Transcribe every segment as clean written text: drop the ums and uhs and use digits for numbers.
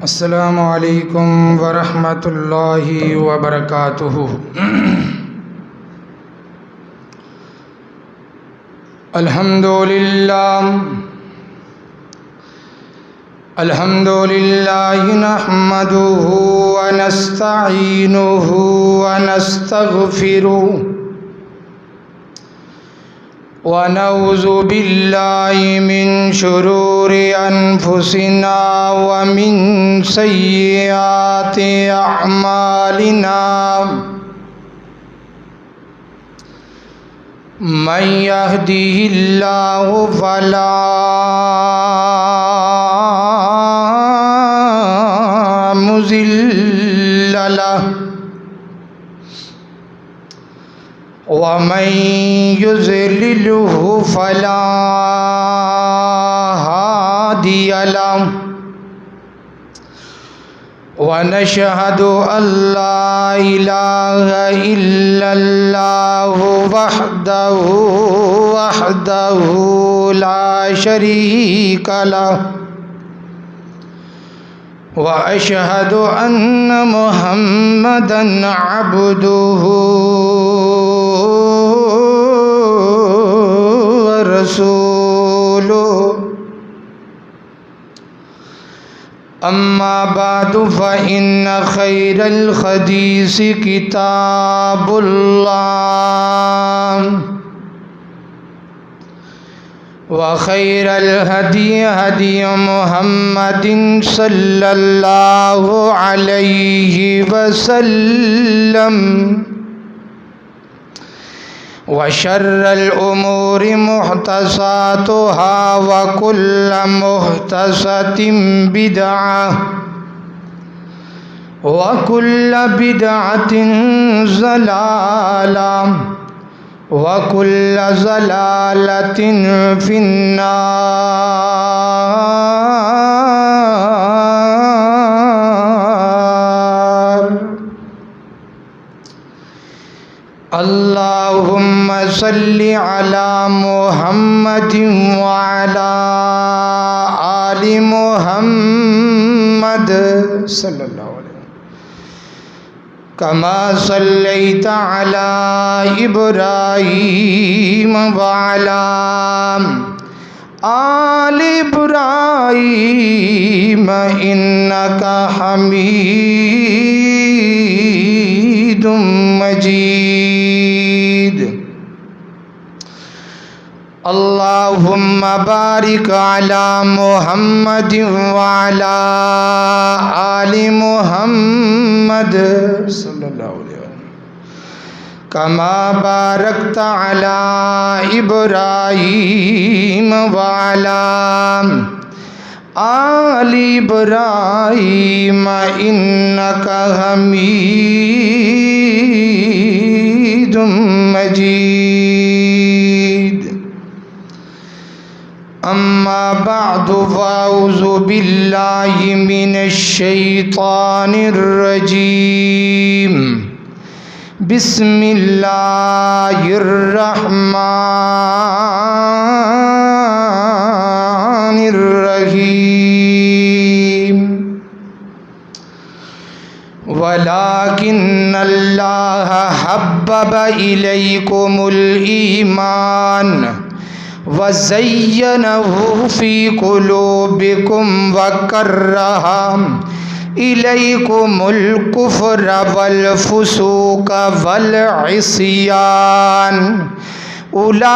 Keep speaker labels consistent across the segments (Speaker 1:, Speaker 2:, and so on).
Speaker 1: السلام علیکم ورحمۃ اللہ وبرکاتہ۔ الحمد للہ نحمدہ ونستعینہ ونستغفرہ ونعوذ باللہ من شرور انفسنا ومن سیئات اعمالنا، من یہدہ اللہ فلا مضل لہ ومن یضللہ فلا ہادی لہ، ونشہد ان لا الہ الا اللہ وحدہ لا شریک لہ، واشہد ان محمدا عبدہ ورسولہ۔ اما بعد فإن خیر الحدیث کتاب اللہ، وخیر الہدی ہدی محمد صلی اللہ علیہ وسلم، وشر الامور محدثاتها وكل محدثة بدعة وكل بدعة ضلالة وكل ضلالة في النار۔ اللهم صل على محمد وعلى آل محمد صلی اللہ علیہ وسلم، كما صليت على إبراهيم وعلى آل إبراهيم إنك حميد مجيد۔ اللهم بارك على محمد وعلى آل محمد صلی اللہ علیہ وسلم، كما باركت على إبراهيم وعلى آل إبراهيم إنك حميد مجيد۔ اما بعد فاعوذ باللہ من الشیطان الرجیم، بسم اللہ الرحمن الرحیم۔ وَلَكِنَّ اللَّهَ حَبَّبَ إِلَيْكُمُ الْإِيمَانَ وَزَيَّنَهُ فِي قُلُوبِكُمْ وَكَرَّهَ إِلَيْكُمُ الْكُفْرَ وَالْفُسُوقَ وَالْعِصْيَانَ، أُولَئِكَ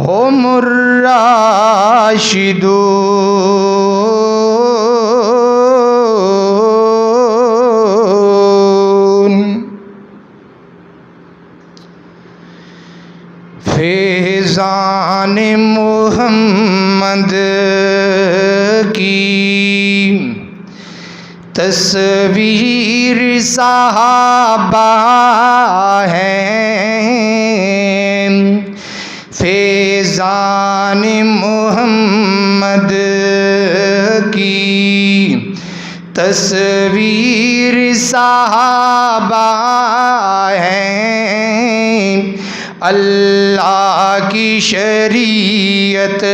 Speaker 1: هُمُ الراشدون۔ فیضان محمد کی تصویر صحابہ ہیں، فیضان محمد کی تصویر صحابہ ہیں، اللہ کی شریعت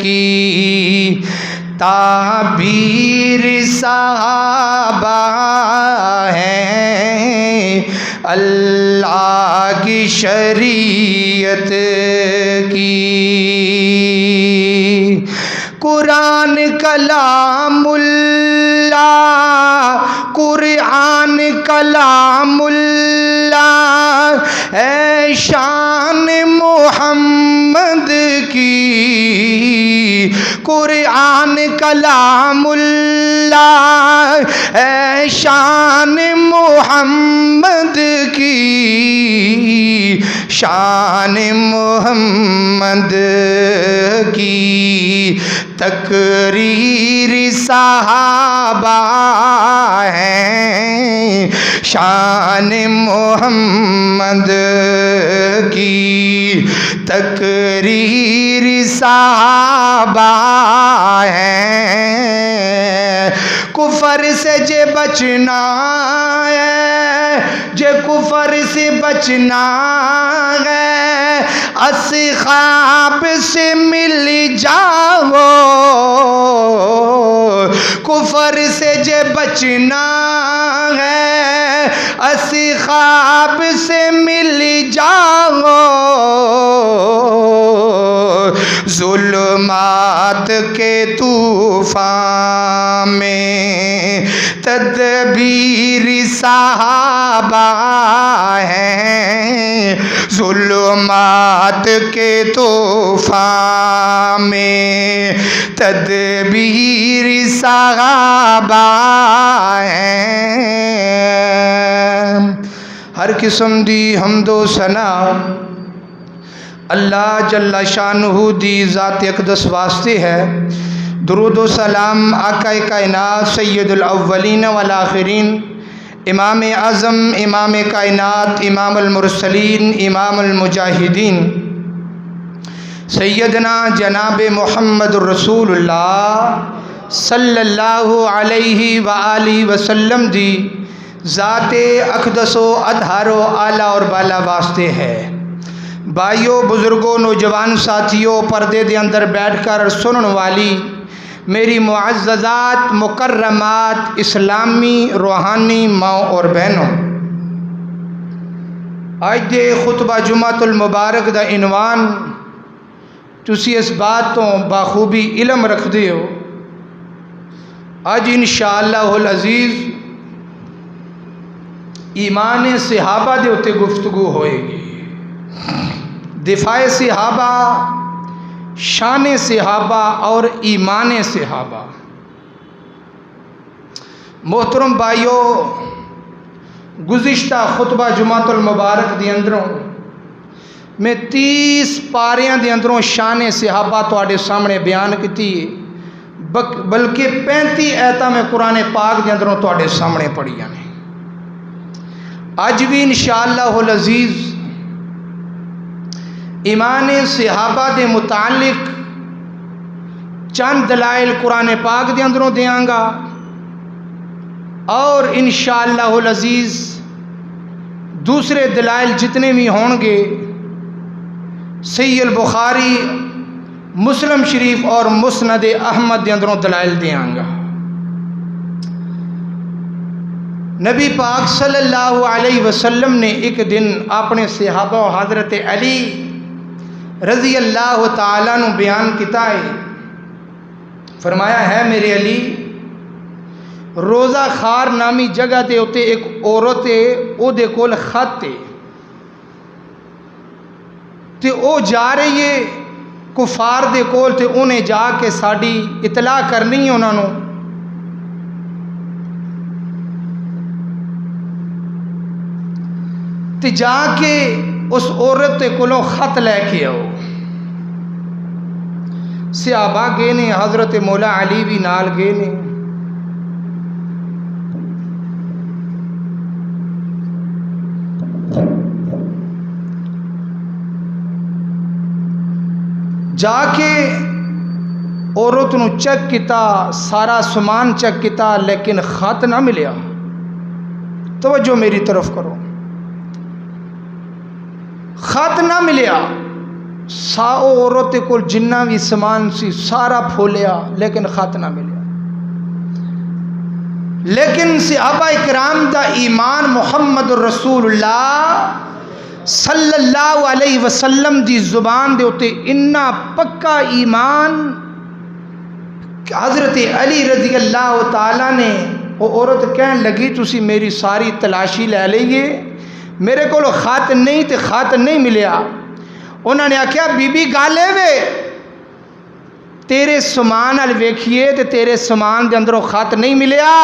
Speaker 1: کی تعبیر صحابہ ہیں، اللہ کی شریعت کی۔ قرآن کلام اللہ، قرآن کلام اللہ ہے شان محمد کی، قرآن کلام اللہ ہے شان محمد کی، شان محمد کی تقریر صحابہ ہیں، شان محمد کی تقریر صحابہ ہیں۔ کفر سے جے بچنا ہے، جے کفر سے بچنا ہے، اصحاب سے مل جاؤ، کفر سے جے بچنا ہے، اصحاب سے مل جاؤ، ظلمات کے طوفان میں تدبیر صحابہ ہیں، ظلمات کے طوفان میں تدبیر صحابہ ہیں۔ ہر قسم دی حمد و ثنا اللہ جل شانہ دی ذات اقدس واسطے ہے۔ درود و سلام آقا کائنات سید الاولین والآخرین، امام اعظم، امام کائنات، امام المرسلین، امام المجاہدین، سیدنا جناب محمد الرسول اللہ صلی اللہ علیہ وآلہ وسلم دی ذات اقدس و اطہر و اعلیٰ اور بالا واسطے ہے۔ بھائیو، بزرگوں، نوجوان ساتھیوں، پردے دے اندر بیٹھ کر سنن والی میری معززات، مکرمات، اسلامی روحانی ماں اور بہنوں، آج دے خطبہ جمعۃ المبارک دا عنوان تسی اس بات تو بخوبی علم رکھ دے ہو، آج انشاءاللہ العزیز ایمان صحابہ دے اتے گفتگو ہوئے گی۔ دفاع صحابہ، شان صحابہ اور ایمان صحابہ۔ محترم بھائیو، گزشتہ خطبہ جمعۃ المبارک دے اندروں میں 30 پاریاں دے اندروں شان صحابہ تواڈے سامنے بیان کیتی، بلکہ 35 آیتاں میں قرآن پاک دے اندروں تواڈے سامنے پڑھیاں نے۔ اج بھی انشاءاللہ العزیز ایمان صحابہ دے متعلق چند دلائل قرآن پاک دے اندروں دیاں گا، اور انشاءاللہ العزیز دوسرے دلائل جتنے بھی ہوں گے صحیح البخاری، مسلم شریف اور مسند احمد دے اندروں دلائل دیاں گا۔ نبی پاک صلی اللہ علیہ وسلم نے ایک دن اپنے صحابہ و حضرت علی رضی اللہ تعالیٰ نو بیان کیتا ہے، فرمایا ہے میرے علی، روزہ خار نامی جگہ تے اتے ایک عورت ہے، او دے کول خط ہے تے او جا رہی ہے کفار دے کول، تے انہیں جا کے ساڑی اطلاع کرنی ہے انہوں نے، تے جا کے اس عورت تے کولوں خط لے کے آؤ۔ صحابہ گئے نے، حضرت مولا علی بھی نال گئے نے۔ جا کے عورت نو چیک کیتا، سارا سامان چیک کیتا، لیکن خط نہ ملیا۔ توجہ میری طرف کرو، خط نہ ملیا، ساؤ عورت کو جنہ بھی سامان سی سارا پھولیا لیکن خط نہ ملیا۔ لیکن صحابہ کرام دا ایمان محمد الرسول اللہ صلی اللہ علیہ وسلم دی زبان دے اتے اتنا پکا ایمان کہ حضرت علی رضی اللہ تعالیٰ نے وہ عورت کہن لگی تسی میری ساری تلاشی لے لئیے، میرے کو خط نہیں تے خط نہیں ملیا۔ انہوں نے آکھیا بی بی گالے وے تیرے سامان ال ویکھیے تے تیرے سامان دے اندروں خط نہیں ملیا،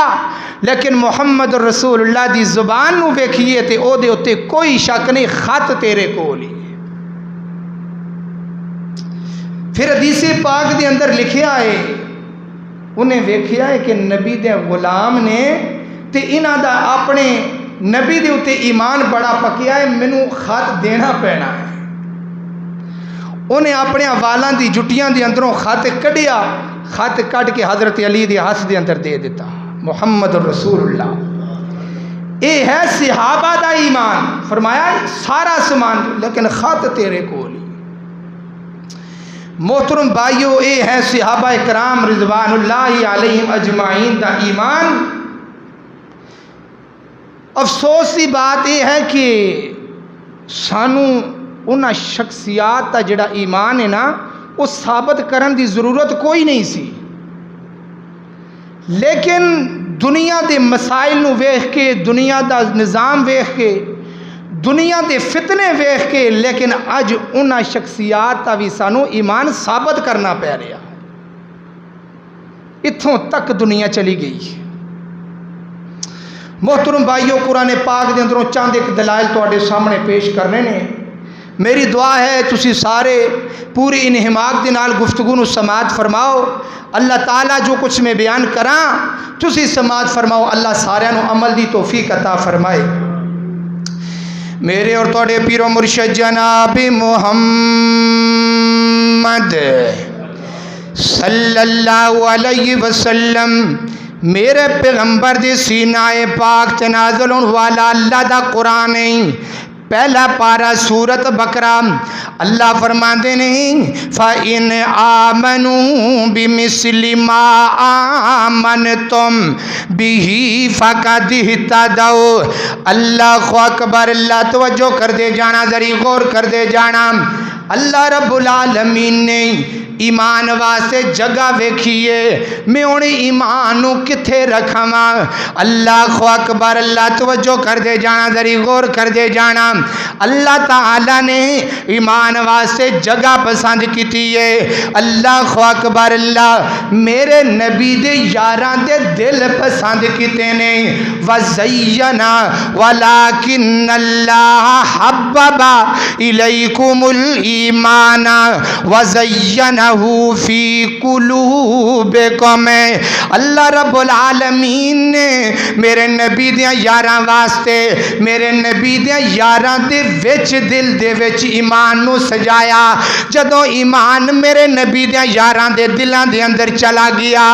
Speaker 1: لیکن محمد رسول اللہ دی زبان نو ویکھیے تے او دے اتے کوئی شک نہیں، خط تیرے کول ہی۔ پھر حدیث پاک دے اندر لکھیا ہے، انہیں ویکھیا ہے کہ نبی دے غلام نے تے انہاں دا اپنے نبی دے اتے ایمان بڑا پکیا ہے، مینوں خط دینا پینا ہے۔ انہیں اپنے والاں دی جٹیاں دے اندروں خط کڈیا، خط کڈ کے حضرت علی دے ہاتھ دے اندر دے دیتا۔ محمد رسول اللہ، اے ہے صحابہ دا ایمان۔ فرمایا سارا سامان لیکن خط تیرے کول ہی۔ محترم بھائیو، اے ہے صحابہ کرام رضوان اللہ علیہم اجمعین دا ایمان۔ افسوس کی بات یہ ہے کہ سانو انہاں شخصیات دا جڑا ایمان ہے نا وہ ثابت کرن دی ضرورت کوئی نہیں سی، لیکن دنیا دے مسائل نو ویکھ کے، دنیا دا نظام ویکھ کے، دنیا دے فتنے ویکھ کے، لیکن اج انہاں شخصیات دا بھی سانو ایمان ثابت کرنا پہ رہا۔ اتھوں تک دنیا چلی گئی۔ محترم بھائیو، قرآن پاک دے اندروں چاند ایک دلائل تواڈے سامنے پیش کرنے نے۔ میری دعا ہے تسی سارے پوری انہماک دے نال گفتگو نو سماعت فرماؤ۔ اللہ تعالیٰ جو کچھ میں بیان کراں تسی سماعت فرماؤ، اللہ سارے نو عمل دی توفیق عطا فرمائے۔ میرے اور تواڈے پیر و مرشد جناب محمد صلی اللہ علیہ وسلم، میرے پیغمبر دی سینہ پاک تے نازل ہونے والا اللہ دا قرآن ہے۔ پہلا پارا سورت بقرہ، اللہ فرماندے نہیں فَإِنْ آمَنُوا بِمِثْلِ مَا آمَنْتُمْ بِهِ فَقَدِ اهْتَدَوْا۔ اللہ اکبر، اللہ توجہ کر دے جانا، ذری غور کر دے جانا۔ اللہ رب العالمین نے ایمان واسطے جگہ ویکھیے، میں انہیں ایمان نو کتھے رکھاں۔ اللہ اکبر، اللہ توجہ کر دے جانا، ذری غور کر دے جانا۔ اللہ تعالیٰ نے ایمان واسطے جگہ پسند کیتی ہے۔ اللہ اکبر، اللہ میرے نبی دے یاراں دے دل پسند کیتے نے۔ وَزَيَّنَا وَلَكِنَّ اللَّهَ حَبَّبَ إِلَيْكُمُ الْإِيمَانَ وَزَيَّنَهُ فِي قُلُوبِكُمْ۔ اللہ رب العالمین نے میرے نبی دیاں یاراں واسطے، میرے نبی دیاں یاراں دے وچ دل دے وچ ایمان نو سجایا۔ جدوں ایمان میرے نبی دیاں یاراں دے دلاں دے اندر چلا گیا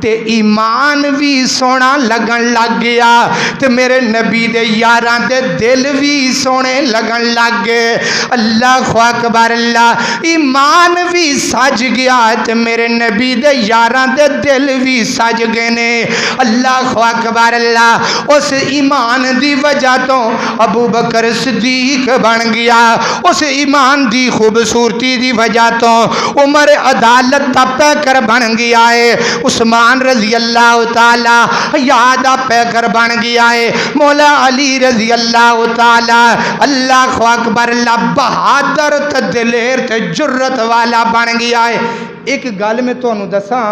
Speaker 1: تے ایمان بھی سونا لگن لگ گیا، تے میرے نبی دے یاراں دے دل بھی سونے لگن لگ گئے۔ اللہ اکبر، اللہ ایمان بھی سج گیا تے میرے نبی دے یاراں دے دل بھی سج گئے نے۔ اللہ اکبر، اللہ اس ایمان دی وجہ تو ابو بکر صدیق بن گیا، اس ایمان دی خوبصورتی دی وجہ تو عمر عدالت دا پیکر بن گیا ہے، عثمان رضی اللہ تعالی یاد پیکر بن گیا ہے، مولا علی رضی اللہ تعالی اللہ اکبر، اللہ بہادر تے دلیر تے جرت والا بن گیا ہے۔ ایک گل میں تانوں دساں،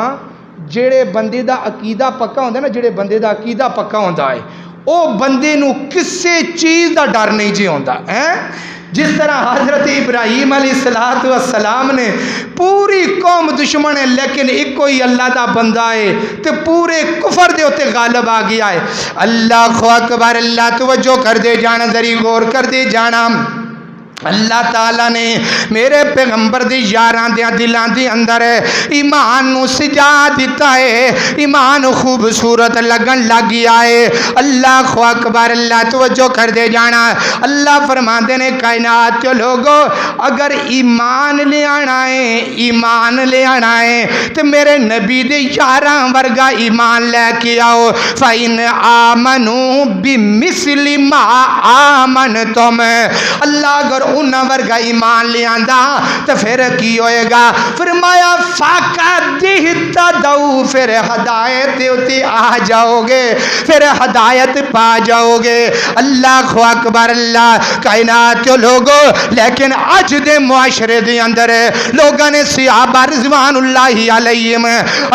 Speaker 1: جڑے بندے دا عقیدہ پکا ہوندا ہے نا، جڑے بندے دا عقیدہ پکا ہوندا ہے او بندے نو کسے چیز دا ڈر نہیں جی ہوندا ہے۔ جس طرح حضرت ابراہیم علیہ السلام نے پوری قوم دشمن ہے لیکن ایک کوئی اللہ دا بندہ ہے تے پورے کفر دے ہوتے غالب آ گیا ہے۔ اللہ اکبر، اللہ توجہ کر دے جانا، ذری غور کر دے جانا۔ اللہ تعالیٰ نے میرے پیغمبر دی یاراں دیاں دلاں دی اندر ایمان نو سجا دیتا ہے، ایمان خوبصورت لگن لگ گیا ہے۔ اللہ اکبر، اللہ توجہ کر دے جانا۔ اللہ فرماندے نے کائنات کے لوگو اگر ایمان لے آنا ہے، ایمان لے آنا ہے تو میرے نبی دے یاراں ورگا ایمان لے کے آؤ۔ فَإِنْ آمَنُوا بِمِثْلِ مَا آمَنْتُمْ، اللہ اگر انہاں ورگا ایمان لے آندا تو پھر کی ہوئے گا؟ فرمایا فَقَدْ اهْتَدَوْا، پھر ہدایت ہوتی آ جاؤ گے، پھر ہدایت پا جاؤ گے۔ اللہ اکبر، اللہ کائنات کے لوگوں، لیکن اج دے معاشرے دے اندر لوگاں نے صحابہ رضوان اللہ علیہم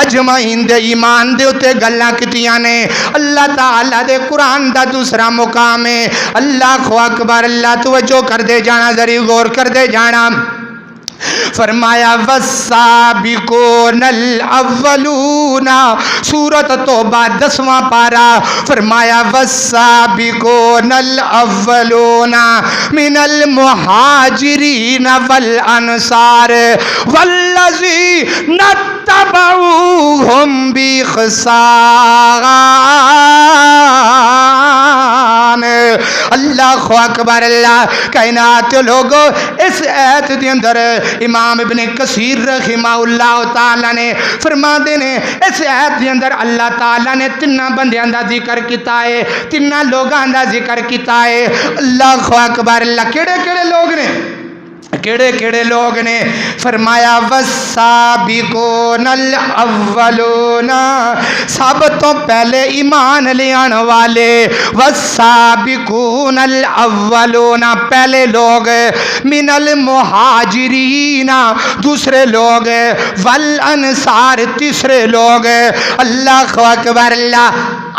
Speaker 1: اجمعین دے ایمان دے اتے گلاں کیتیاں نے۔ اللہ تعالیٰ دے قرآن دا دوسرا مقام ہے۔ اللہ اکبر، اللہ توجہ کر دے جانا، ذری غور کر دے جانا۔ فرمایا والسابقون الاولون، سورۃ توبہ 10واں پارہ، فرمایا والسابقون الاولون من المہاجرین والانصار والذین اتبعوہم بإحسان۔ اللہ اکبر، اللہ کائنات لوگوں، اس آیت دے اندر امام ابن کثیر رحمہ اللہ تعالیٰ نے فرما دینے اس آیت دے اندر اللہ تعالیٰ نے تنہ بندیاں دا ذکر کیتا ہے، تنہ لوگاں دا ذکر کیتا ہے۔ اللہ اکبر، اللہ کیڑے کیڑے لوگ نے، کیڑے کیڑے لوگ نے؟ فرمایا والسابقون الاولون، سب تو پہلے ایمان لے آنے والے، والسابقون الاولون پہلے لوگ، من المہاجرین دوسرے لوگ، والانصار تیسرے لوگ۔ اللہ اکبر، اللہ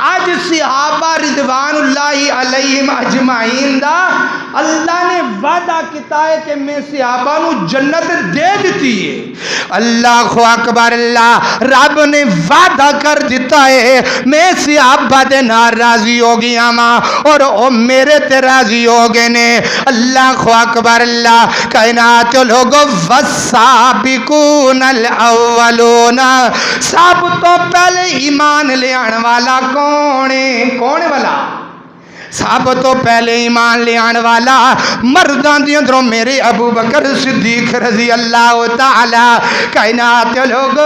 Speaker 1: آج صحابہ رضوان اللہ علیہم اجمعین دا اللہ نے وعدہ کیتا ہے کہ میں صحابہ نو جنت دے دیتی ہے۔ اللہ اکبر، اللہ رب نے وعدہ کر دیتا ہے میں صحابہ دے نال راضی ہو گیا ماں اور او میرے تے راضی ہو گئے نے۔ اللہ اکبر، اللہ کائنات لوگوں، والسابقون الاولون، سب تو پہلے ایمان لے آنے والا کون ہے؟ کون والا؟ سب تو پہلے ایمان لے آنے والا مردان دی اندروں میرے ابو بکر صدیق رضی اللہ تعالی کائنات لوگ،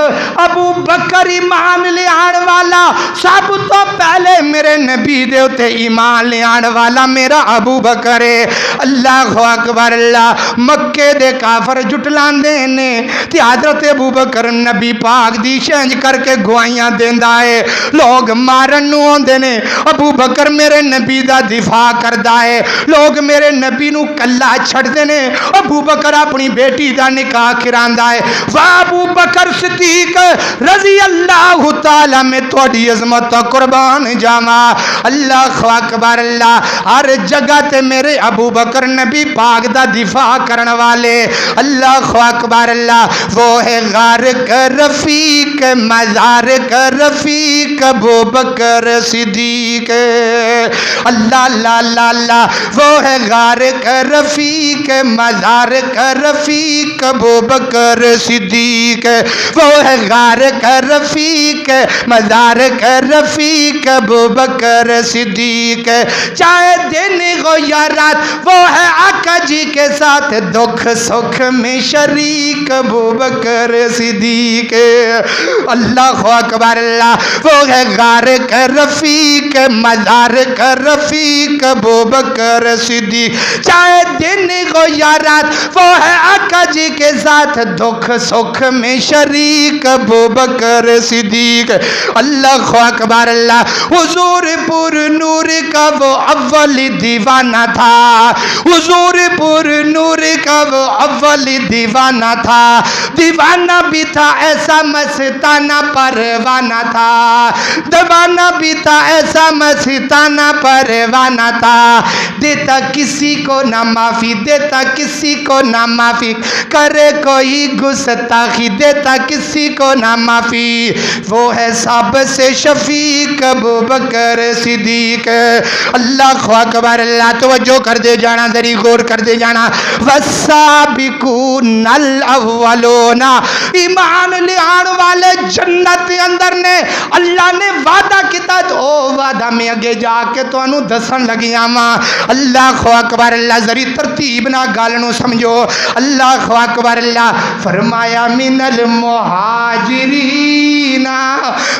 Speaker 1: ابو بکر ایمان لے آنے والا، سب تو پہلے میرے نبی دے اتے ایمان لے آنے والا میرا ابو بکر ہے۔ اللہ اکبر، اللہ مکے دے کافر جٹلان دینے تے حضرت ابو بکر نبی پاک دی شنج کر کے گوائیاں دیندہ ہے، لوگ مارن نو آن دینے، ابو بکر میرے نبی دا دفاع کردہ ہے، لوگ میرے نبی نو کلا چھڑ دینے، ابو بکر اپنی بیٹی دا نکاح کراندہ ہے۔ ابو بکر صدیق رضی اللہ تعالیٰ میں توڑی عظمت قربان جاما۔ اللہ اکبر، اللہ ہر جگہ تے میرے ابو بکر نبی پاک دا دفاع کرن والے۔ اللہ اکبر، اللہ وہ ہے غار کا رفیق، مزار کا رفیق ابو بکر صدیق۔ اللہ اللہ اللہ اللہ وہ ہے غار کا رفیق، مزار کا رفیق ابو بکر صدیق۔ وہ ہے غار کا رفیق، مزار کا رفیق ابو بکر صدیق۔ چاہے دن ہو یا رات وہ ہے آقا جی کے ساتھ، دکھ سکھ میں شریک ابو بکر صدیق۔ اللہ اکبر، اللہ وہ ہے غار کا رفیق، مزار کا رفیق ابو بکر صدیق۔ چاہے دن ہو یا رات وہ ہے آقا جی کے ساتھ، دکھ سکھ میں شریک ابو بکر صدیق۔ اللہ اکبر، اللہ حضور پر نور کا وہ اول دیوانہ تھا، حضور پر نور کا وہ اول دیوانہ تھا، دیوانہ بھی تھا ایسا مستانہ پروانہ تھا، دیوانہ بھی تھا ایسا مستانہ پروانہ دیوانا تھا، دیتا کسی کو نہ معافی، دیتا کسی کو نہ معافی، کرے کوئی گستاخی دیتا کسی کو نہ معافی، وہ ہے سب سے شفیق ابو بکر صدیق۔ اللہ اکبر، اللہ توجہ کر دے جانا، ذری غور کر دے جانا۔ والسابقون الاولون، ایمان لے آن والے جنت اندر نے اللہ نے وعدہ کیتا، تو او وعدہ میں اگے جا کے تو انہوں دسن لگیاں ماں۔ اللہ اکبر، اللہ ذری ترتیب نہ گالنوں سمجھو۔ اللہ اکبر، اللہ فرمایا من المہاجرین،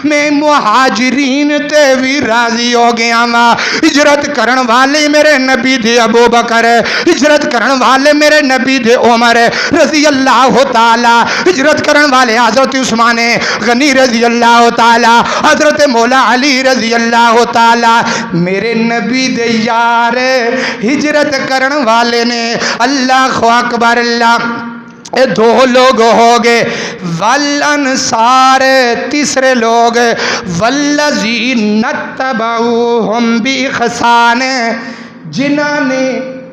Speaker 1: میں مہاجرین تے بھی راضی ہو گیا ماں۔ ہجرت کرن والے میرے نبی دے ابو بکر، ہجرت کرن والے میرے نبی دے عمر رضی اللہ تعالی، ہجرت کرن والے حضرت عثمان غنی رضی اللہ تعالی، حضرت مولا علی رضی اللہ تعالی، میرے نبی دے یار ہجرت کرن والے نے۔ اللہ اکبر، اللہ اے دو لوگ ہو گئے، والانصار تیسرے لوگ، والذین اتبعوہم باحسان، جنہاں نے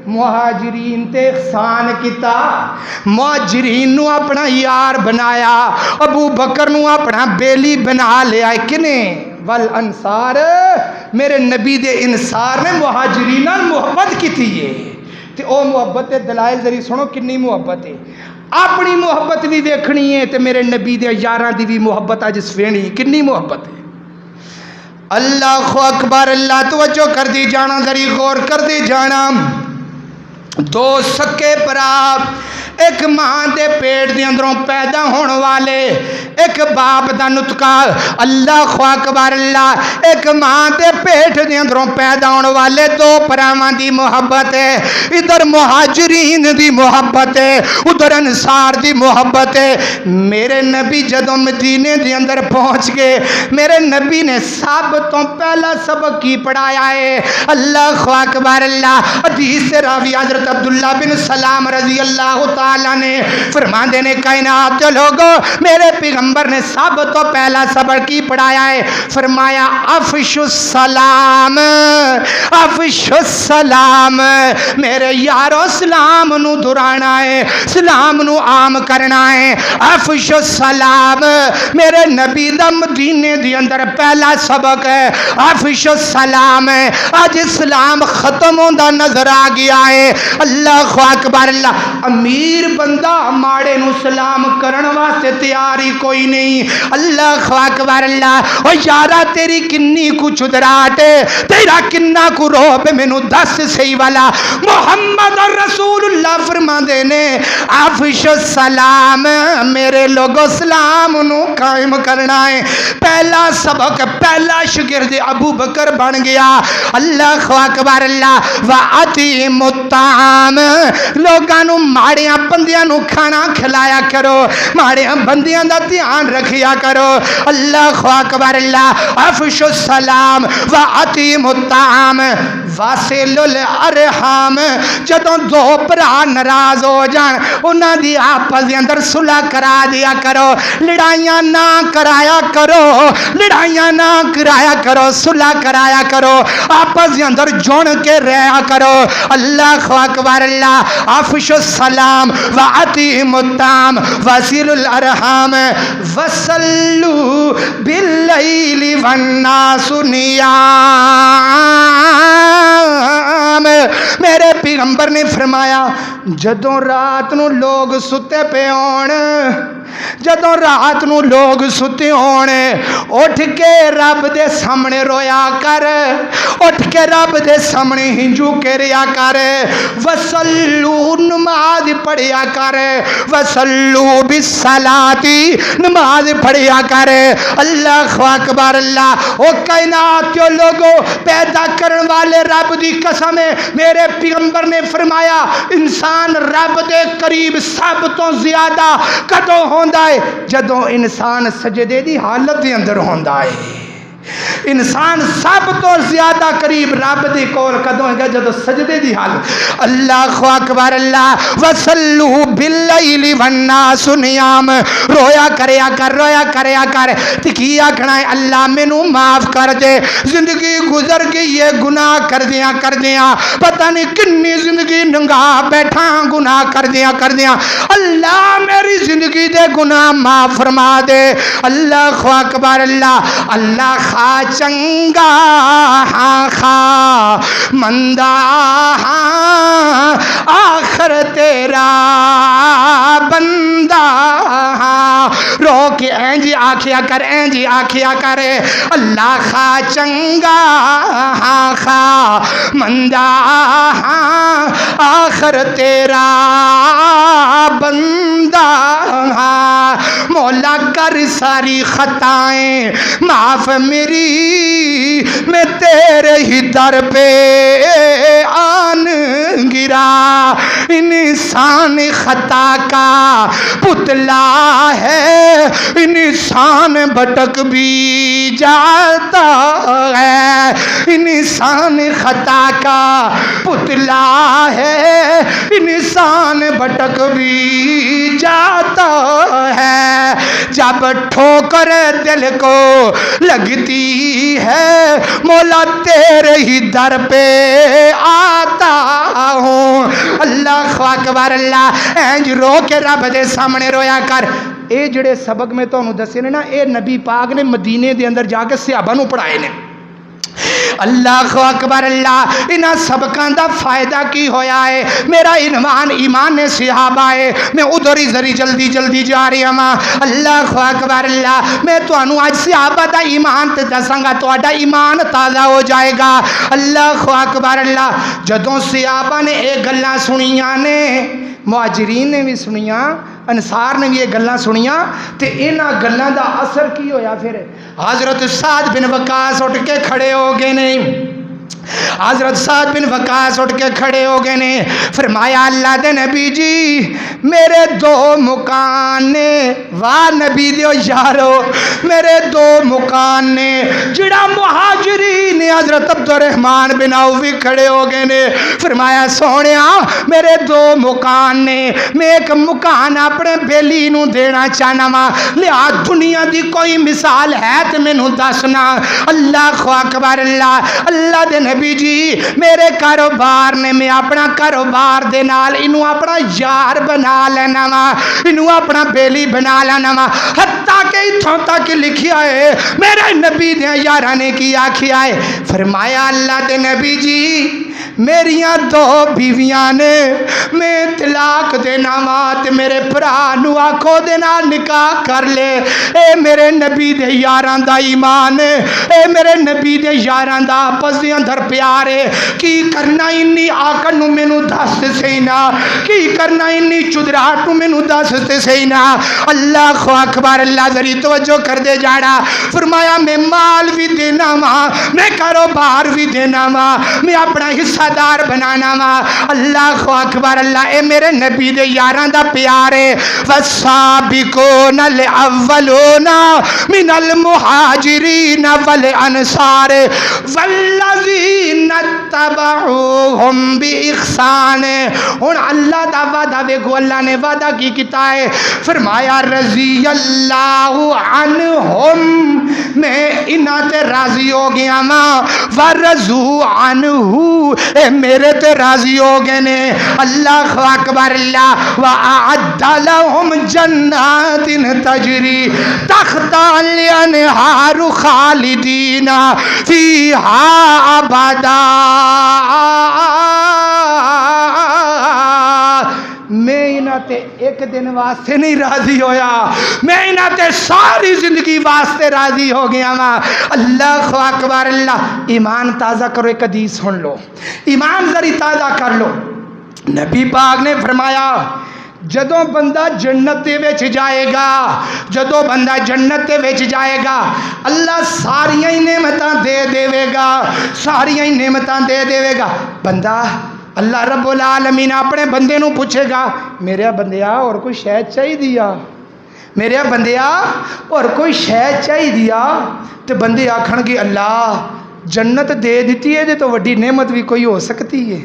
Speaker 1: مہاجرین تے احسان کیتا، مہاجرین نو اپنا یار بنایا، ابو بکر نو اپنا بیلی بنا لیا۔ کنے؟ والانصار، میرے نبی دے انصار نے مہاجرین نال محبت کی تھی ہے، تے او محبت دے دلائل ذری سنو کنی محبت ہے۔ اپنی محبت بھی دیکھنی ہے تے میرے نبی دے یاراں دی بھی محبت اج سوینی کنی محبت ہے۔ اللہ اکبر، اللہ توجہ کر دی جانا، ذری غور کر دی جانا۔ دو سکے برا، ایک ماں دے پیٹ دے اندروں پیدا ہون والے، ایک باپ دا نطقہ۔ اللہ اکبر، اللہ ایک ماں دے پیٹ دے اندروں پیدا ہون والے دو پراواں دی محبت ہے۔ ادھر مہاجرین دی محبت ہے، ادھر انصار دی محبت ہے۔ میرے نبی جدوں مدینے دے اندر پہنچ گئے، میرے نبی نے سب تو پہلا سبق کی پڑھایا ہے۔ اللہ اکبر، اللہ حدیث سے راوی حضرت عبداللہ بن سلام رضی اللہ تعالیٰ نے فرماندے نے کائنات کے لوگوں، میرے پیغمبر نے سب تو پہلا سبق کی پڑھایا ہے، فرمایا افشو السلام، افشو السلام، میرے یارو سلام نو درانا ہے، سلام نو عام کرنا ہے۔ افشو السلام میرے نبی دا مدینے دی اندر پہلا سبق ہے، افشو السلام۔ آج اسلام ختم ہوندا نظر آ گیا ہے۔ اللہ اکبر، اللہ امیر بندہ ماڑے نو سلام کرن واسطے تیاری کوئی نہیں۔ اللہ اکبر، اللہ او یارا تیری کنی کو چدراٹ، تیرا کنا کو روب مینوں دس صحیح والا۔ محمد رسول اللہ فرماندے نے افشو السلام، میرے لوگو سلام نو قائم کرنا ہے۔ پہلا سبق، پہلا شاگرد ابو بکر بن گیا۔ اللہ اکبر، اللہ وَأَطِعِمُ الطَّعَامَ، لوگاں نو ماڑیاں بندیاں نو کھانا کھلایا کرو، ماڑیاں بندیاں دا دھیان رکھیا کرو۔ اللہ اکبر، اللہ افشو السلام وَأَطِعِمُ الطَّعَامَ وَاصِلُوا الْأَرْحَامَ، جدوں دو بھرا ناراض ہو جان انہاں دی آپس دے اندر صلح کرا دیا کرو، لڑائیاں نہ کرایا کرو، لڑائیاں نہ کرایا کرو، صلح کرایا کرو، آپس دے اندر جڑ کے رہیا کرو۔ اللہ اکبر، اللہ افشو السلام وَأَطِعِمُ الطَّعَامَ وَاصِلُوا الْأَرْحَامَ وَصَلُّوا بِاللَّيْلِ وَالنَّاسُ نِيَامٌ۔ میرے پیغمبر نے فرمایا جدوں رات نو لوگ ستے پے ہون، جدوں رات نو لوگ ستے ہون، اٹھ کے رب دے سامنے رویا کر، اٹھ کے رب دے سامنے ہنجو کے ریا کر، وصلو نماز پڑھیا کر، وصلو بالصلاۃ نماز پڑھیا کر۔ اللہ اکبر، اللہ او کائنات کے لوگوں پیدا کرن والے رب دی قسم ہے، میرے پیغمبر نے فرمایا انسان رب دے قریب سب تو زیادہ کدوں ہوندا ہے جدوں انسان سجدے دی حالت دے اندر ہوندا ہے۔ انسان سب تو زیادہ قریب رب دی کول کدوں ہے جدوں سجدے دی حالت. اللہ اکبر. اللہ وصلو باللیل والناس نیام. رویا کریا کر تے کی آکھنا ہے اللہ مینوں معاف کر دے. زندگی گزر گئی ہے گناہ کردیاں پتہ نہیں کنی زندگی ننگا بیٹھا گناہ کردیاں اللہ میری زندگی دے گناہ معاف فرما دے. اللہ اکبر. اللہ خا چنگا ہاں خا مندہ ہاں آخر تیرا بندہ ہاں. رو کے اینجی آکھیا کر اللہ خا چنگا ہاں خا مندہ ہاں آخر تیرا بندہ ہاں. مولا کر ساری خطائیں معاف میری میں تیرے ہی در پہ آن گرا. انسان خطا کا پتلا ہے انسان بھٹک بھی جاتا ہے. انسان خطا کا پتلا ہے انسان بھٹک بھی جاتا ہے. جب ٹھوکر دل کو لگتی ہے مولا تیرے ہی در پہ آتا ہوں. اللہ اکبر. اللہ اینج رو کے رب دے سامنے رویا کر. اے جڑے سبق میں تانوں دسے نے نا اے نبی پاک نے مدینے دے اندر جا کے صحابہ نوں پڑھائے نے. اللہ اکبر. اللہ انہاں سبقاں دا فائدہ کی ہویا ہے. میرا عنوان ایمان صحابہ ہے. میں ادھر ہی ذری جلدی جا رہی ہاں. اللہ اکبر. اللہ میں تانوں اج صحابہ دا ایمان تے دساں گا تہاڈا ایمان تازہ ہو جائے گا. اللہ اکبر. اللہ جدوں صحابہ نے اے گلاں سنیاں نے مہاجرین نے بھی سنیاں انصار نے بھی یہ گلاں سنیاں تے انہاں گلاں دا اثر کی ہویا. پھر حضرت سعد بن وقاص اٹھ کے کھڑے ہو گئے نے. حضرت سعد بن وقاص اٹھ کے کھڑے ہو گئے نے. فرمایا اللہ دے نبی جی میرے دو مکان نے. واہ نبی دیو یارو میرے دو مکان نے. جڑا مہاجرین حضرت عبد الرحمن بن عوف بھی کھڑے ہو گئے نے. فرمایا سونیا میرے دو مکان نے. میں ایک مکان اپنے بیلی نو دینا چاہنا وا. لیا دنیا دی کوئی مثال ہے تے مینوں دسنا. اللہ اکبر. اللہ دے نبی جی میرے کاروبار نے میں اپنا کاروبار دے نال انہوں اپنا یار بنا لینا وا انہوں اپنا بیلی بنا لینا وا. حتیٰ کہ اتھوں تک لکھیا ہے میرے نبی دے یاراں نے کی آکھیا ہے. فرمایا اللہ دے نبی جی میریاں دو بیویاں نے میں طلاق دینا وا تے میرے بھرا نو آکھو دے نال نکاح کر لے. اے میرے نبی دے یاراں دا ایمان اے میرے نبی دے یاراں دا آپس دے اندر پیار ہے. کی کرنا انی آکڑ نو مینوں دس سی نا کی کرنا انی چدراہٹ نو مینوں دس سی نا. اللہ اکبر. اللہ ذری توجہ کر دے جانا. فرمایا میں مال بھی دینا وا میں کاروبار بھی دینا وا میں اپنا حصہ دار بنانا وا. اللہ اکبر. اللہ اے میرے نبی دے یاراں دا پیار ہے. والسابقون الاولون من المہاجرین والانصار والذین اتبعوہم باحسان. ہن اللہ دا وعدہ دیکھو اللہ نے وعدہ کی کیتا ہے. فرمایا رضی اللہ عنہم میں انہاں تے راضی ہو گیا وا ورضوا عنہ اے میرے تے راضی ہو گئے نے. اللہ اکبر. اللہ وَأَعَدَّ لَهُمْ جَنَّاتٍ تَجْرِي تَحْتَهَا الْأَنْهَارُ خَالِدِينَ فِيهَا أَبَدًا. میں انہاں تے ایک دن واسطے نہیں راضی ہویا میں انہاں تے ساری زندگی واسطے راضی ہو گیا وا. اللہ اکبر. اللہ ایمان تازہ کرو. ایک حدیث سن لو ایمان ذری تازہ کر لو. نبی پاک نے فرمایا جدوں بندہ جنت دے وچ جائے گا جدوں بندہ جنت دے وچ جائے گا اللہ ساریاں نعمتاں دے دے گا ساریاں نعمتاں دے دے گا. بندہ اللہ رب العالمین اپنے بندے نو پوچھے گا میرے بندیا اور کوئی شے چاہیے دیا میرے بندیا اور کوئی شے چاہی دیا تو بندے آکھن گے اللہ جنت دے دیتی ہے، یہ تو وڈی نعمت بھی کوئی ہو سکتی ہے،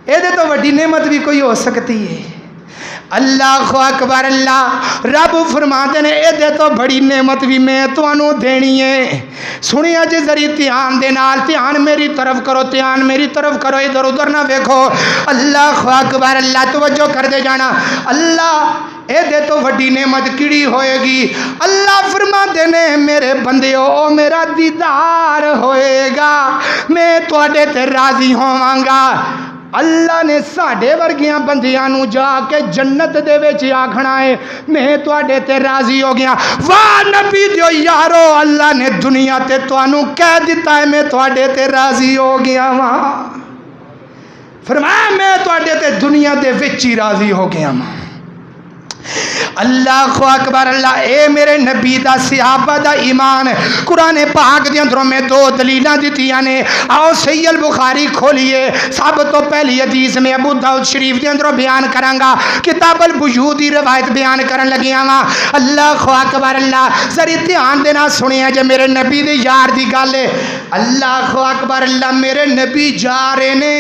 Speaker 1: یہ تو وڈی نعمت بھی کوئی ہو سکتی ہے۔ اللہ اکبر، اللہ رب فرماتے ہیں یہ تو بڑی نعمت بھی میں تمہوں دینی ہے۔ سنیا جی ذری دھیان دے نال، دھیان میری طرف کرو، دھیان میری طرف کرو، ادھر ادھر نہ دیکھو۔ اللہ اکبر، اللہ توجہ کر دے جانا۔ اللہ یہ تو وڈی نعمت کیڑی ہوئے گی؟ اللہ فرماتے ہیں میرے بندیو او میرا دیدار ہوئے گا، میں تواڈے تے راضی ہوواں گا۔ اللہ نے ساڈے ورگیاں بندیاں نو جا کے جنت دے وچ آکھنا ہے میں تواڈے تے راضی ہو گیا۔ واہ نبی دیو یارو، اللہ نے دنیا تے تانوں کہہ دیتا ہے میں تواڈے تے راضی ہو گیا واں۔ فرمایا میں تواڈے تے دنیا دے وچ ہی راضی ہو گیا واں۔ اللہ اکبر، اللہ اے میرے نبی دا صحابہ دا ایمان۔ قرآن پاک دے اندروں میں دو دلیلاں دتیاں نے، آؤ صحیح البخاری کھولیے، سب تو پہلی حدیث میں ابو داؤد شریف دے اندروں بیان کراں گا، کتاب البیوع دی روایت بیان کرن لگیاں وا۔ اللہ اکبر، اللہ ذرا دھیان دے نال سنیا جے میرے نبی دے یار دی گل ہے۔ اللہ اکبر، اللہ میرے نبی جا رہے نے،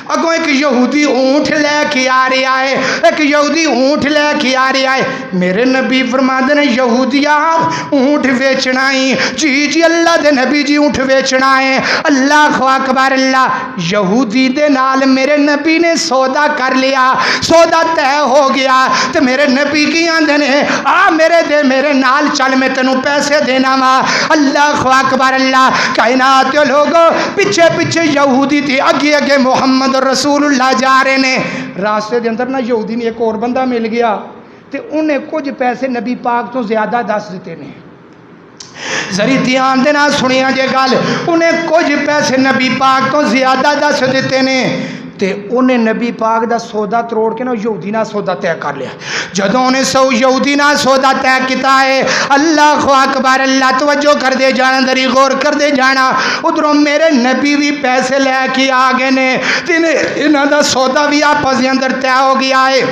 Speaker 1: اگوں ایک یہودی اونٹ لے کے آ رہا ہے، ایک یہودی اونٹ لے کے آ رہا ہے۔ میرے نبی فرماتے ہیں یہودیا اونٹ بیچنا ہی؟ جی جی اللہ دے نبی جی اونٹ بیچنا ہے۔ اللہ اکبر، اللہ یہودی دے نال میرے نبی نے سودا کر لیا، سودا طے ہو گیا۔ تو میرے نبی کی آندے نے آ میرے دے میرے نال چل میں تینوں پیسے دینا وا۔ اللہ اکبر، اللہ کائنات کے لوگوں پیچھے پیچھے یہودی تھی، اگے اگے محمد رسول اللہ جا رہے نے۔ راستے دے اندر نا یہودی نے ایک اور بندہ مل گیا تے انہیں کچھ پیسے نبی پاک تو زیادہ دس دیتے نے۔ ذری دھیان دے نال سنیا جے گل، انہیں کچھ پیسے نبی پاک تو زیادہ دس دیتے نے تے انہیں نبی پاک دا سودا تروڑ کے نا یہودی نال سودا طے کر لیا۔ جدوں انہیں یہودی نال سودا طے کیتا ہے، اللہ اکبر، اللہ توجہ کر دے جانا، ذری غور کر دے جانا، ادھروں میرے نبی بھی پیسے لے کے آ گئے نے، انہاں دا سودا بھی آپس دے اندر طے ہو گیا ہے۔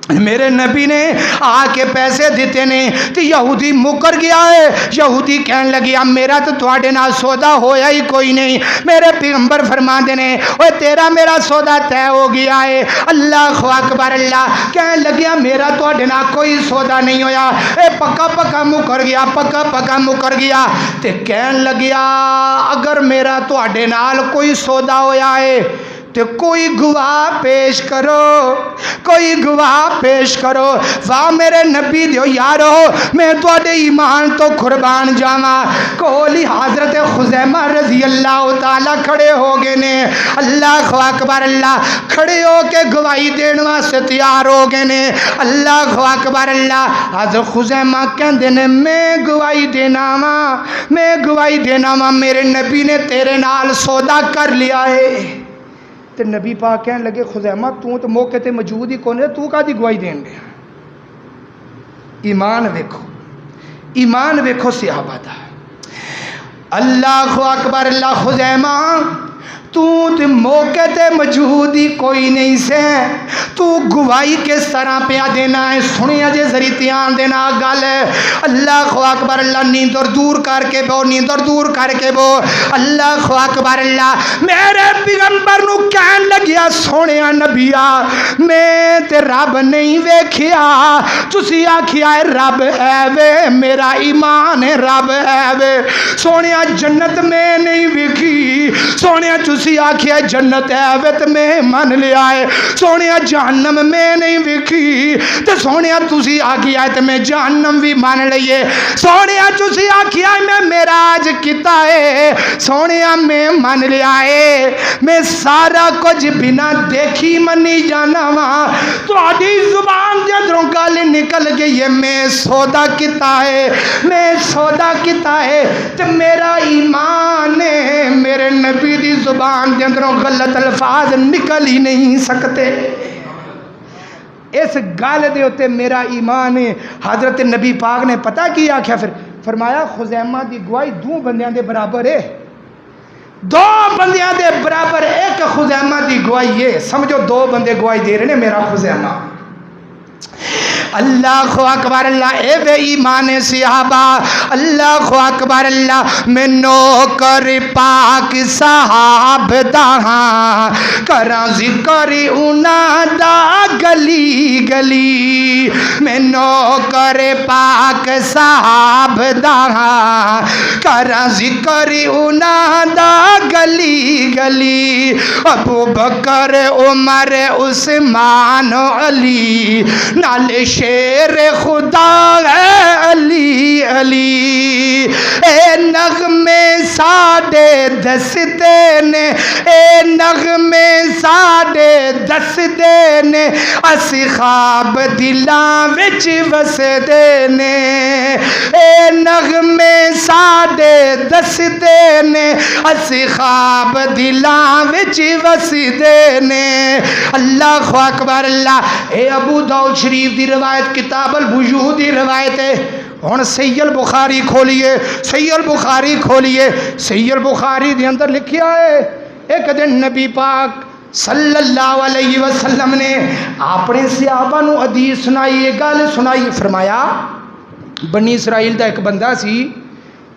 Speaker 1: میرے نبی نے آ کے پیسے دیتے نے تو یہودی مکر گیا ہے۔ یہودی کہن لگیا میرا تو تواڈے نال سودا ہویا ہی کوئی نہیں۔ میرے پیغمبر فرماندے نے اوے تیرا میرا سودا طے ہو گیا ہے۔ اللہ اکبر، اللہ کہن لگیا میرا تواڈے نال کوئی سودا نہیں ہویا، اے پکا پکا مکر گیا، پکا پکا مکر گیا۔ تے کہن لگیا اگر میرا تواڈے نال کوئی سودا ہویا ہے تو کوئی گواہ پیش کرو، کوئی گواہ پیش کرو۔ واہ میرے نبی دیو یارو، میں تواڈے ایمان تو قربان جاواں۔ کولی حضرت خزیمہ رضی اللہ تعالی کھڑے ہو گئے نے۔ اللہ اکبر، اللہ کھڑے ہو کے گواہی دین واسطے تیار ہو گئے نے۔ اللہ اکبر، اللہ حضرت خزیمہ کہندے نے میں گواہی دینا وا، میں گواہی دینا وا، میرے نبی نے تیرے نال سودا کر لیا ہے۔ تے نبی پاک کہنے لگے خزیمہ تو موقع تے موجود ہی کون ہے، تو کادی گواہی دین گیا؟ ایمان ویکھو، ایمان ویکھو صحابہ دا۔ اللہ اکبر، اللہ خزیمہ تو موقع تے موجود ہی کوئی نہیں سے، تو گواہی کس طرح پیا دینا ہے؟ سنیا جے ذری دھیان دینا گل ہے۔ اللہ اکبر، اللہ نیندر دور کر کے بو، نیندر دور کر کے بو۔ اللہ اکبر، اللہ میرے پیغمبر نو کہن لگیا سونیا نبیا میں تے رب نہیں ویکھیا، تسی آکھیا ہے رب ہے وے، میرا ایمان ہے رب ہے وے۔ سونیا جنت میں نہیں ویکھی، سونیا تسی آکھیا جنت ہے وے تے میں من لیا ہے۔ سونیا جہنم میں نہیں ویکھی تے سونیا تسی آکھیا تے میں جہنم بھی مان لئیے۔ سونیا تسی آکھیا میں معراج کیتا ہے، سونیا میں من لیا ہے۔ میں سارا کچھ بنا دیکھی منی جانا وا، تہاڈی زبان دے اندروں گل نکل گئی ہے میں سودا کیتا ہے، میں سودا کیتا ہے تے میرا ایمان ہے۔ میرے نبی دی زبان دے اندروں غلط الفاظ نکل ہی نہیں سکتے۔ اس گل دے اوتے میرا ایمان ہے۔ حضرت نبی پاک نے پتہ کی آکھیا پھر؟ فرمایا خزیمہ دی گواہی دو بندیاں دے برابر ہے، دو بندیاں دے برابر، ایک خزیمہ دی گواہی ہے، سمجھو دو بندے گواہی دے رہے ہیں میرا خزیمہ۔ اللہ اکبر اللہ اے بے ایمان صحابہ اللہ اکبر اللہ میں نوکر پاک صاحب دہاں کراں ذکر انہاں دا گلی گلی میں نوکر پاک صاحب دہاں کراں ذکر انہاں دا گلی گلی ابو بکر عمر عثمان علی نال شیر خدا ہے علی علی اے نغمے ساڈے دستے نے اے نغمے ساڈے دستے نے اسی خواب دلاں وچ وسدے نے اے نغمے ساڈے دستے نے اسی خواب دلاں وچ وسدے نے اللہ اکبر اللہ اے ابو داؤد شریف دی روایت کتاب الوجوہ دی روایت ہے ہن صحیح البخاری کھولیے صحیح البخاری کھولیے صحیح البخاری دے اندر لکھیا ہے ایک دن نبی پاک صلی اللہ علیہ وسلم نے اپنے صحابہ نو حدیث سنائی گل سنائی فرمایا بنی اسرائیل دا ایک بندہ سی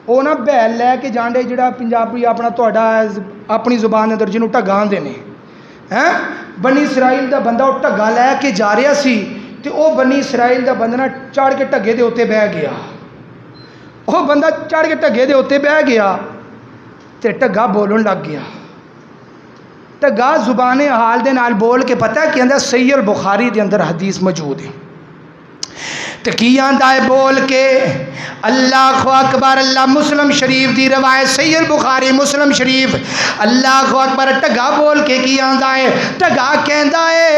Speaker 1: وہ نا بیل لے کے جانڈے جڑا پنجابی اپنا تہاڈا اپنی زبان اندر جنوں ٹگا آندے نے بنی اسرائیل دا بندہ وہ ٹگا لے کے جا رہا سی تے وہ بنی اسرائیل دا بندہ نا چڑھ کے ٹگے دے اوتے بہ گیا وہ بندہ چڑھ کے ٹگے دے اوتے بہ گیا تے ٹگا بولن لگ گیا ٹگا زبان حال دے نال بول کے پتہ ہے کہ اندر صحیح البخاری دے اندر حدیث موجود ہے تے کی آندا ہے بول کے اللہ اکبر اللہ مسلم شریف دی روایت صحیح البخاری مسلم شریف اللہ اکبر ٹگا بول کے کی آندا ہے ٹگا کہندا ہے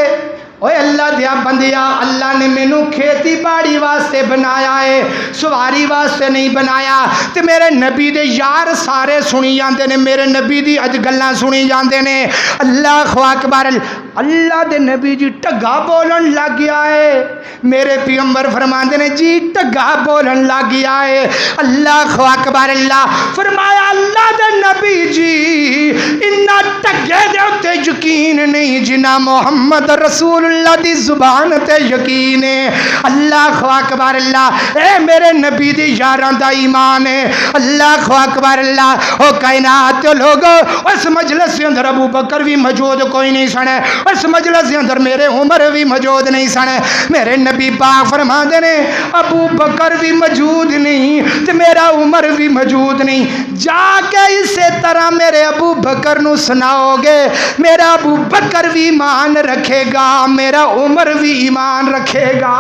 Speaker 1: اوے اللہ دیا بندیا اللہ نے مینوں کھیتی باڑی واسطے بنایا ہے سواری واسطے نہیں بنایا تے میرے نبی دے یار سارے سنی جاندے نے میرے نبی دی اج گلاں سنی جاندے نے اللہ اکبر اللہ دے نبی جی ٹگا بولن لگ گیا ہے میرے پیغمبر فرماندے نے جی ٹگا بولن لگ گیا ہے اللہ اکبر اللہ فرمایا اللہ دے نبی جی انہاں ٹگے دے اوتے یقین نہیں جنہ محمد رسول اللہ دی زبان تے یقین ہے اللہ اکبر اللہ اے میرے نبی دی یاراں دا ایمان ہے اللہ اکبر اللہ او کائنات تے لوگو اس مجلس کے اندر ابو بکر بھی موجود کوئی نہیں سنے اس مجلس کے اندر میرے عمر بھی موجود نہیں سنے میرے نبی پاک فرماندے نے ابو بکر بھی موجود نہیں تے میرا عمر بھی موجود نہیں جا کے اسی طرح میرے ابو بکر نو سناؤ گے میرا ابو بکر بھی ایمان رکھے گا میرا عمر بھی ایمان رکھے گا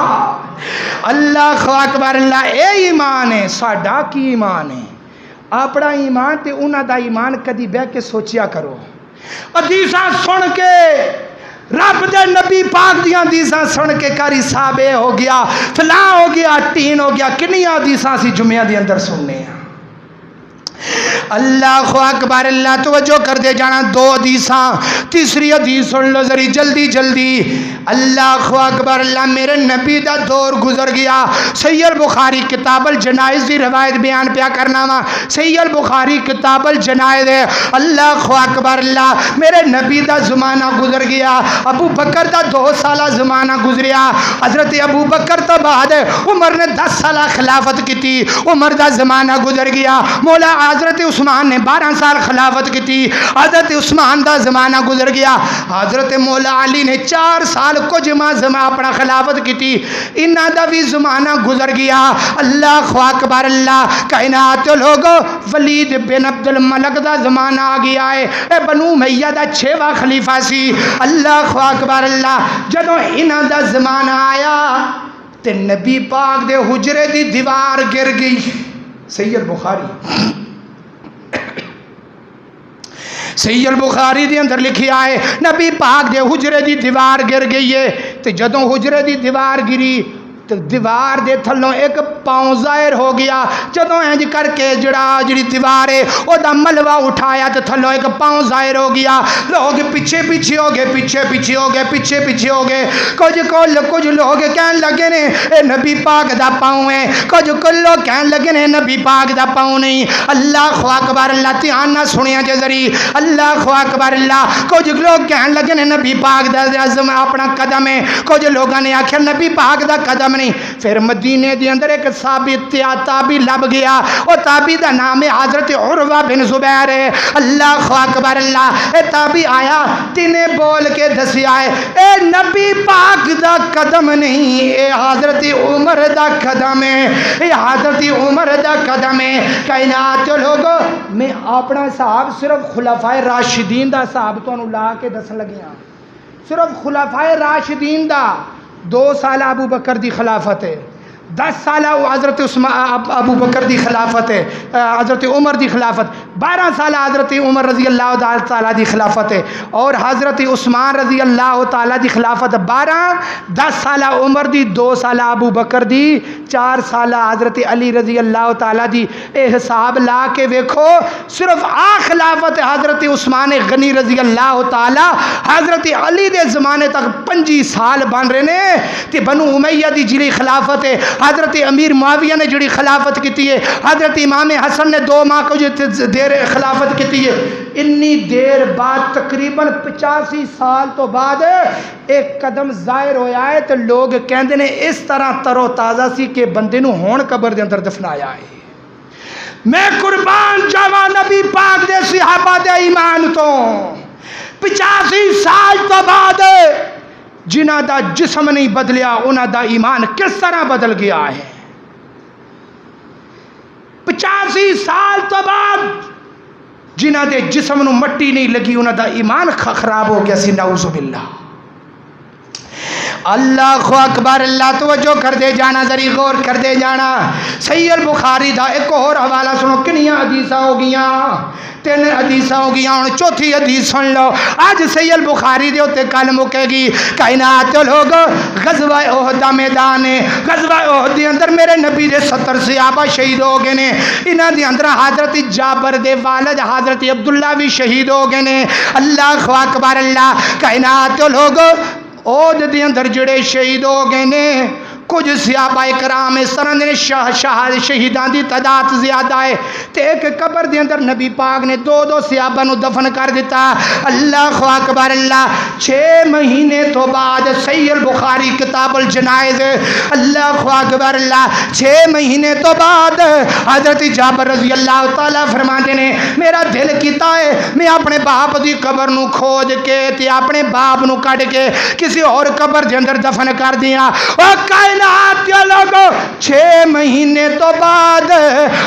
Speaker 1: اللہ اکبر اللہ اے ایمان ہے ساڈا کی ایمان ہے اپنا ایمان تے انہاں دا ایمان کدی بہ کے سوچیا کرو حدیثاں سن کے رب دے نبی پاک دیاں حدیثاں سن کے کاری صاحب ہو گیا فلاں ہو گیا تین ہو گیا کنیاں حدیثاں سی جمعہ دی اندر سننے ہیں اللہ اکبر اللہ توجہ کر دے جانا دو حدیثاں تیسری حدیث سن لو ذری جلدی جلدی اللہ اکبر اللہ میرے نبی دا دور گزر گیا صحیح البخاری کتاب الجنائز دی روایت بیان پیا کرنا وا صحیح البخاری کتاب الجنائز ہے اللہ اکبر اللہ میرے نبی دا زمانہ گزر گیا ابو بکر دا 2 سالہ زمانہ گزریا حضرت ابو بکر تو بعد عمر نے 10 سالہ خلافت کی تھی عمر دا زمانہ گزر گیا مولا حضرت عثمان نے 12 سال خلافت کی تھی حضرت عثمان دا زمانہ گزر گیا حضرت مولا علی نے 4 سال کو جمع اپنا خلافت کی تھی انہاں دا بھی زمانہ گزر گیا اللہ اکبر اللہ کائنات لوگو ولید بن عبد الملک دا زمانہ آ گیا ہے اے بنو امیہ دا 6واں خلیفہ سی اللہ اکبر اللہ جدوں انہاں دا زمانہ آیا تے نبی پاک دے حجرے دی دیوار گر گئی صحیح البخاری صحیح البخاری دے اندر لکھیا ہے نبی پاک دے حجرے دی دیوار گر گئی ہے تے جدوں حجرے دی دیوار گری دیوار دے تھلوں ایک پاؤں ظاہر ہو گیا. جدوں انج کر کے جڑی دیوار ہے او دا ملوا اٹھایا تے تھلوں ایک پاؤں ظاہر ہو گیا. لوگ پیچھے پیچھے ہو گئے, پیچھے پیچھے ہو گئے, پیچھے پیچھے ہو گئے. کچھ لوگ کہن لگے نے اے نبی پاک دا پاؤں ہے, کچھ لوگ کہن لگے نے نبی پاک دا پاؤں نہیں. اللہ اکبر, اللہ دھیان نہ سنیا جے ذری, اللہ اکبر اللہ. کچھ لوگ کہن لگے نے نبی پاک دا اپنا قدم ہے, کچھ لوگوں نے آخیا نبی پاک دا قدم نہیں. پھر مدینے دے اندر ایک ثابت تابی لب گیا, اور تابی دا نام ہے حضرت عروہ بن زبیر ہے. اللہ اکبر اللہ. اے تابی آیا, تینے بول کے دسیا ہے اے نبی پاک دا قدم نہیں, اے حضرت عمر دا قدم ہے, اے حضرت عمر دا قدم ہے. کائنات لوگو میں اپنا صاحب صرف خلفائے راشدین دا صاحب تو لا کے دسن لگیا. صرف خلفائے راشدین دا 2 سال ابو بکر دی خلافت ہے, 10 سال حضرت ابو بکر دی خلافت ہے, حضرت عمر دی خلافت, 12 سال حضرت عمر رضی اللہ تعالیٰ دی خلافت ہے, اور حضرت عثمان رضی اللہ تعالیٰ دی خلافت 12, 10 سال عمر دی, 2 سال ابو بکر دی, 4 سال حضرت علی رضی اللہ تعالیٰ دی. اے حساب لا کے ویکھو, صرف خلافت حضرت عثمان غنی رضی اللہ تعالیٰ حضرت علی دے زمانے تک 25 سال بن رہے نے. تے بنو امیہ دی جڑی خلافت ہے, حضرت امیر معاویہ نے جڑی خلافت کی ہے, حضرت امام حسن نے 2 ماہ کو دیر خلافت کی ہے. انی دیر بعد تقریباً 85 سال تو بعد ایک قدم ظاہر ہویا ہے, تو لوگ کہندے نے اس طرح تر و تازہ سی کہ بندے نو ہون قبر دے اندر دفنایا ہے. میں قربان جاواں نبی پاک دے صحابہ دے ایمان تو 85 سال تو بعد جنہ دا جسم نہیں بدلیا انہ دا ایمان کس طرح بدل گیا ہے. 85 سال تو بعد جنہ دے جسم نو مٹی نہیں لگی انہ دا ایمان خراب ہو گیا سی, نعوذ باللہ. اللہ اکبر اللہ. توجہ کر دے جانا, ذری غور کر دے جانا. صحیح البخاری دا ایک اور حوالہ سنو, کنیاں حدیثاں ہو گیاں, 3 حدیثاں ہو گیاں, ہن چوتھی حدیث سن لو. آج صحیح البخاری دے اوتے کل مکے گی. کائنات لوگ غزوہ احد دا میدان ہے, غزوہ احد دے اندر میرے نبی دے 70 صحابہ شہید ہو گئے نے. انہاں دے اندر حضرت جابر دے والد حضرت عبداللہ بھی شہید ہو گئے نے. اللہ اکبر اللہ. کائنات لوگ احد دے اندر جڑے شہید ہو گئے نے, کچھ صحابہ کرام اس طرح نے شہیدان دی تعداد زیادہ ہے, تے ایک قبر دے اندر نبی پاک نے 2 صحابہ نو دفن کر دیتا. اللہ اکبر اللہ. 6 مہینے تو بعد صحیح البخاری کتاب الجنائز, اللہ اکبر اللہ, 6 مہینے تو بعد حضرت جابر رضی اللہ تعالیٰ فرماتے نے میرا دل کیتا ہے میں اپنے باپ دی قبر نو کھود کے تے اپنے باپ نو کٹ کے کسی اور قبر دے اندر دفن کر دیا. لوگوں 6 مہینے تو بعد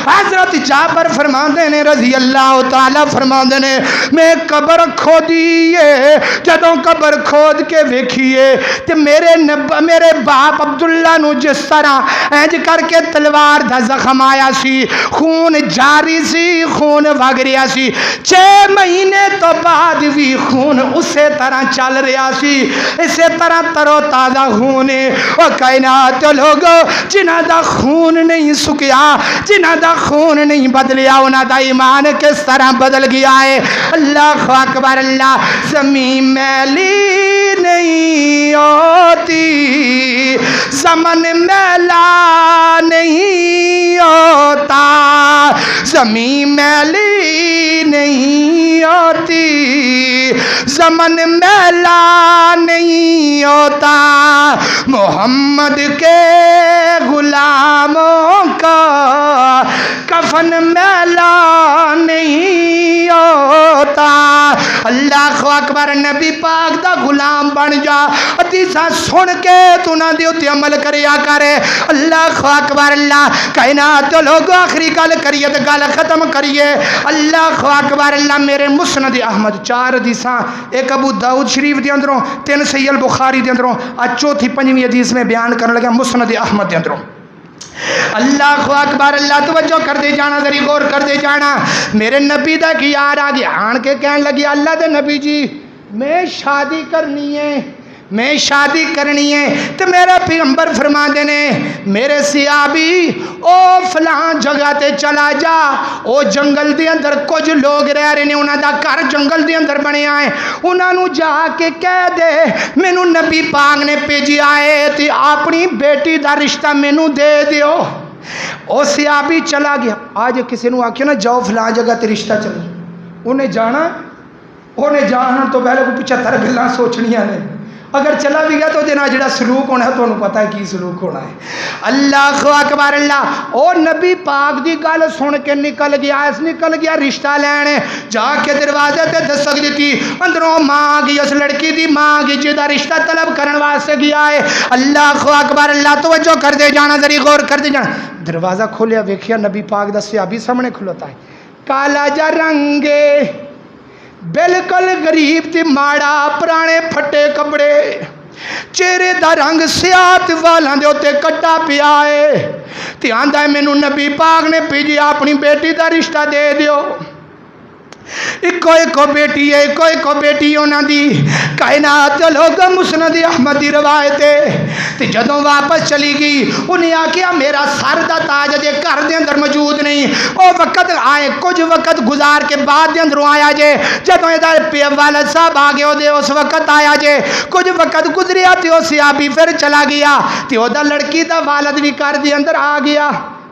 Speaker 1: حضرت جابر فرماندے نے رضی اللہ تعالیٰ فرماندے نے میں قبر کھودیے, جدوں قبر کھود کے ویکھیے تے میرے باپ عبداللہ نو جس طرح انج کر کے تلوار دا زخم آیا سی, خون جاری سی, خون وگ رہا سی, 6 مہینے تو بعد بھی خون اسی طرح چل رہا سی, اسی طرح تر و تازہ خون ہے. اور کائنات لوگو جنہ دا خون نہیں سکیا, جنہ دا خون نہیں بدلیا, انہ دا ایمان کس طرح بدل گیا ہے. اللہ اکبر اللہ. زمین میلی نہیں ہوتی, زمن میلا نہیں ہوتا, زمین میلی نہیں ہوتی, زمن میلا نہیں ہوتا. محمد کے غلاموں کا کفن میلا نہیں ہوتا. اللہ اکبر. نبی پاک دا غلام بن جا, حدیثاں سن کے تو نہ دے تے عمل کریا کرے. اللہ اکبر اللہ. کائنات لوگ آخری گل کریے تے گل ختم کریے. اللہ اکبر اللہ. میرے مسند احمد 4 حدیثاں, ایک ابو داؤد شریف دے اندروں, 3 صحیح البخاری دے اندروں, آج چوتھی 5ویں حدیث میں بیان کرنے لگا مسند احمد دے اندروں. اللہ اکبر اللہ. توجہ کر دے جانا, ذری غور کر دے جانا. میرے نبی دا کی یار آ گیا, آن کے کہنے لگی اللہ دے نبی جی میں شادی کرنی ہے, میں شادی کرنی ہے تو میرے پیغمبر فرما دینے میرے صحابی او فلاں جگہ تے چلا جا، او جنگل دے اندر کچھ لوگ رہ رہے نے، انہاں دا گھر جنگل دے اندر بنیا ہے، انہاں نو جا کے کہہ دے مینوں نبی پاک نے بھیجیا ہے تے اپنی بیٹی دا رشتہ مینوں دے دیو۔ او صحابی چلا گیا۔ آج کسی نو آکھے نا جاؤ فلاں جگہ تے رشتہ چلی، انہیں جانا، انہیں جانا تو پہلے کو 75 گلاں سوچنیاں نے، اگر چلا بھی گیا تو جنا جڑا سلوک ہونا ہے تو انہوں پتہ ہے کی سلوک ہونا ہے۔ اللہ اکبر اللہ، او نبی پاک دی گل سن کے نکل گیا رشتہ لینے، جا کے دروازے تے دستک دیتی، اندروں ماں آ گئی، اس لڑکی دی ماں آ گئی جدا رشتہ طلب کرن واسطے گیا ہے۔ اللہ اکبر اللہ، توجہ کر دے جانا، ذری غور کر دے جانا۔ دروازہ کھولیا، ویکھیا نبی پاک دا صحابی سامنے کھلوتا ہے، کالا جا رنگے، بالکل غریب تے ماڑا، پرانے پھٹے کپڑے، چہرے دا رنگ سیاہ، والاں دے اوتے کٹا پیا ہے، تے آندا ہے مینوں نبی پاک نے بھیجیا اپنی بیٹی دا رشتہ دے دیو۔ ایکو بیٹی ہے، ایکو بیٹی انہاں دی، کائنات لوگ مسند احمد دی روایت ہے۔ تے جدوں واپس چلی گئی، انہیں آکھیا میرا سر دا تاج جے گھر دے اندر موجود نہیں، او وقت آئے کچھ وقت گزار کے بعد دے اندروں آیا جے، جدوں ادا والد صاحب آ گئے دے اس وقت آیا جے، کچھ وقت گزریا تے او صحابی پھر چلا گیا، تے او دا لڑکی دا والد بھی گھر دے اندر آ گیا،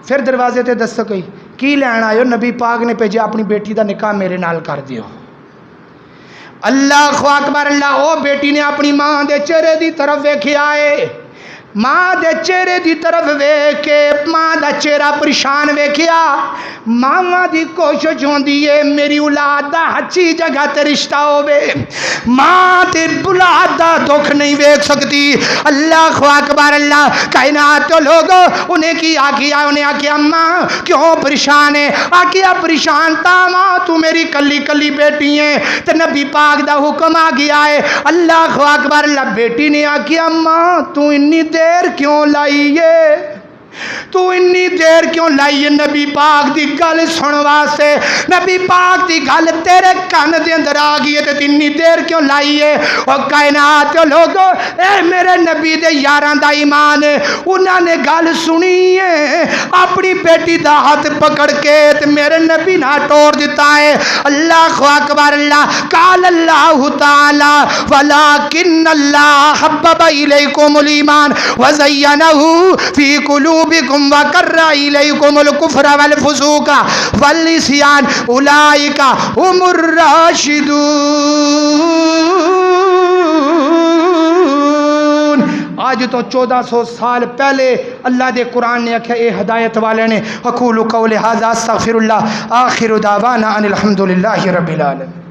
Speaker 1: پھر دروازے تے دستک ہوئی، کی لین آئے ہو؟ نبی پاک نے بھیجا اپنی بیٹی دا نکاح میرے نال کر دیو۔ اللہ اکبر اللہ، او بیٹی نے اپنی ماں دے چہرے دی طرف ویکھیا ہے، ماں دے چہرے دی طرف ویکھ کے ماں دا چہرہ پریشان ویکھیا، ماں دی کوشش ہوندی ہے میری اولاد دا اچھی جگہ تے رشتہ ہوے، ماں تے اولاد دا دکھ نہیں ویکھ سکتی۔ اللہ اکبر اللہ، کائنات تو لوگ انہیں کی آکھیا، انہیں آکھیا ماں کیوں پریشان ہے؟ آکھیا پریشان تا ماں تو میری کلی کلی بیٹی ہے تے نبی پاک دا حکم آ گیا ہے۔ اللہ اکبر اللہ، بیٹی نے آکھیا ماں تو انی دیر کیوں لائیے، تو انی دیر کیوں لائیے نبی پاک دی گل سن واسطے؟ نبی پاک دی گل تیرے کان دے اندر آ گئی ہے تے اتنی دیر کیوں لائیے؟ اور کائنات لوگو، اے میرے نبی دے یاراں دا ایمان ہے، انہاں نے گل سنی ہے، اپنی بیٹی دا ہاتھ پکڑ کے تے میرے نبی نہ توڑ دیتا ہے۔ اللہ اکبر اللہ، قال اللہ تعالی ولکن اللہ حبب الیکم الایمان وزینہ فی قلوبکم وکر الیکم الکفر والفسوق والعصیان اولئک هم الراشدون۔ آج تو 1400 سال پہلے اللہ دے قرآن نے آکھا اے ہدایت والے نے۔ اقول قولی ھذا استغفر اللہ، آخر دعوانا ان الحمد للہ رب العالمین۔